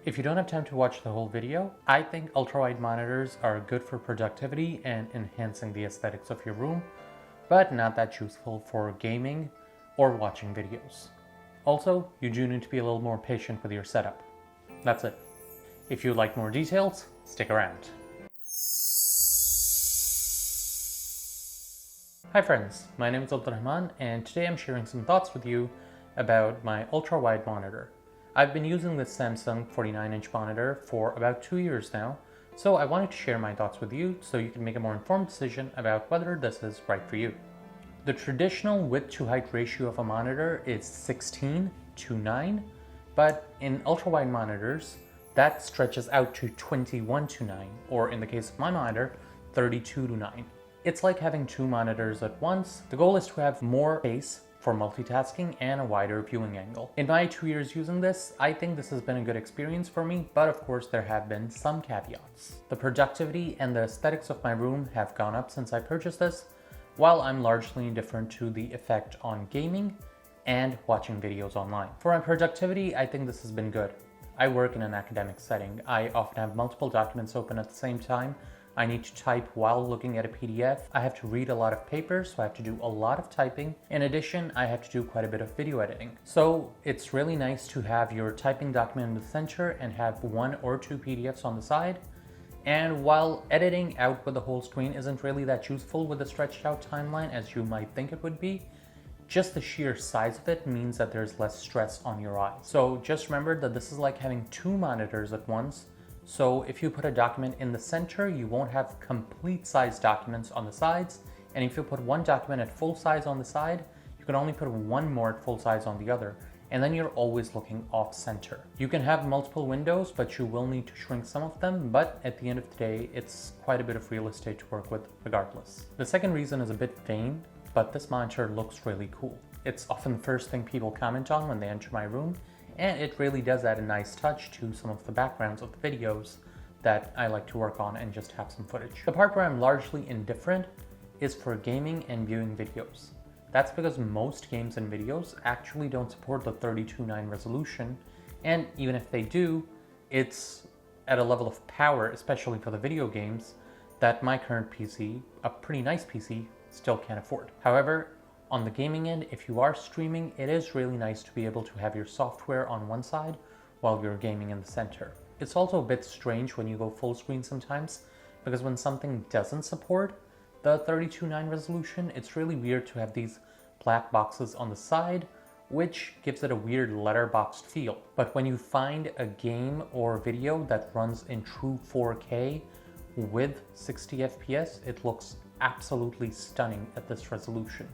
If you don't have time to watch the whole video, I think ultrawide monitors are good for productivity and enhancing the aesthetics of your room, but not that useful for gaming or watching videos. Also, you do need to be a little more patient with your setup. That's it. If you'd like more details, stick around. Hi friends, my name is Abdurrahman and today I'm sharing some thoughts with you about my ultra-wide monitor. I've been using this Samsung 49-inch monitor for about 2 years now, so I wanted to share my thoughts with you so you can make a more informed decision about whether this is right for you. The traditional width to height ratio of a monitor is 16:9, but in ultra-wide monitors, that stretches out to 21:9, or in the case of my monitor, 32:9. It's like having two monitors at once. The goal is to have more space for multitasking and a wider viewing angle. In my 2 years using this, I think this has been a good experience for me, but of course there have been some caveats. The productivity and the aesthetics of my room have gone up since I purchased this, while I'm largely indifferent to the effect on gaming and watching videos online. For my productivity, I think this has been good. I work in an academic setting. I often have multiple documents open at the same time. I need to type while looking at a PDF. I have to read a lot of papers, so I have to do a lot of typing. In addition, I have to do quite a bit of video editing. So it's really nice to have your typing document in the center and have 1 or 2 PDFs on the side. And while editing out with the whole screen isn't really that useful with a stretched out timeline as you might think it would be, just the sheer size of it means that there's less stress on your eyes. So just remember that this is like having 2 monitors at once. So if you put a document in the center, you won't have complete size documents on the sides. And if you put one document at full size on the side, you can only put one more at full size on the other. And then you're always looking off center. You can have multiple windows, but you will need to shrink some of them. But at the end of the day, it's quite a bit of real estate to work with regardless. The second reason is a bit vain, but this monitor looks really cool. It's often the first thing people comment on when they enter my room. And it really does add a nice touch to some of the backgrounds of the videos that I like to work on and just have some footage. The part where I'm largely indifferent is for gaming and viewing videos. That's because most games and videos actually don't support the 32:9 resolution, and even if they do, it's at a level of power, especially for the video games, that my current PC, a pretty nice PC, still can't afford. However, on the gaming end, if you are streaming, it is really nice to be able to have your software on one side while you're gaming in the center. It's also a bit strange when you go full screen sometimes, because when something doesn't support the 32:9 resolution, it's really weird to have these black boxes on the side, which gives it a weird letterboxed feel. But when you find a game or video that runs in true 4K with 60 FPS, it looks absolutely stunning at this resolution.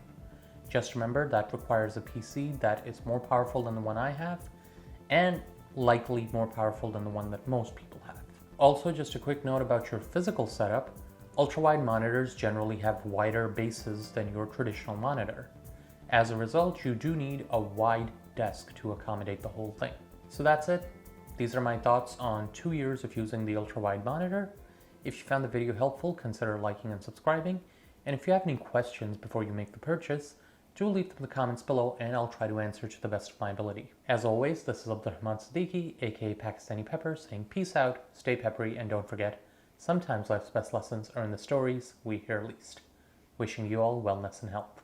Just remember that requires a PC that is more powerful than the one I have, and likely more powerful than the one that most people have. Also, just a quick note about your physical setup, ultrawide monitors generally have wider bases than your traditional monitor. As a result, you do need a wide desk to accommodate the whole thing. So that's it. These are my thoughts on 2 years of using the ultrawide monitor. If you found the video helpful, consider liking and subscribing. And if you have any questions before you make the purchase, do leave them in the comments below and I'll try to answer to the best of my ability. As always, this is Abdurrahman Siddiqui, aka Pakistani Pepper, saying peace out, stay peppery, and don't forget, sometimes life's best lessons are in the stories we hear least. Wishing you all wellness and health.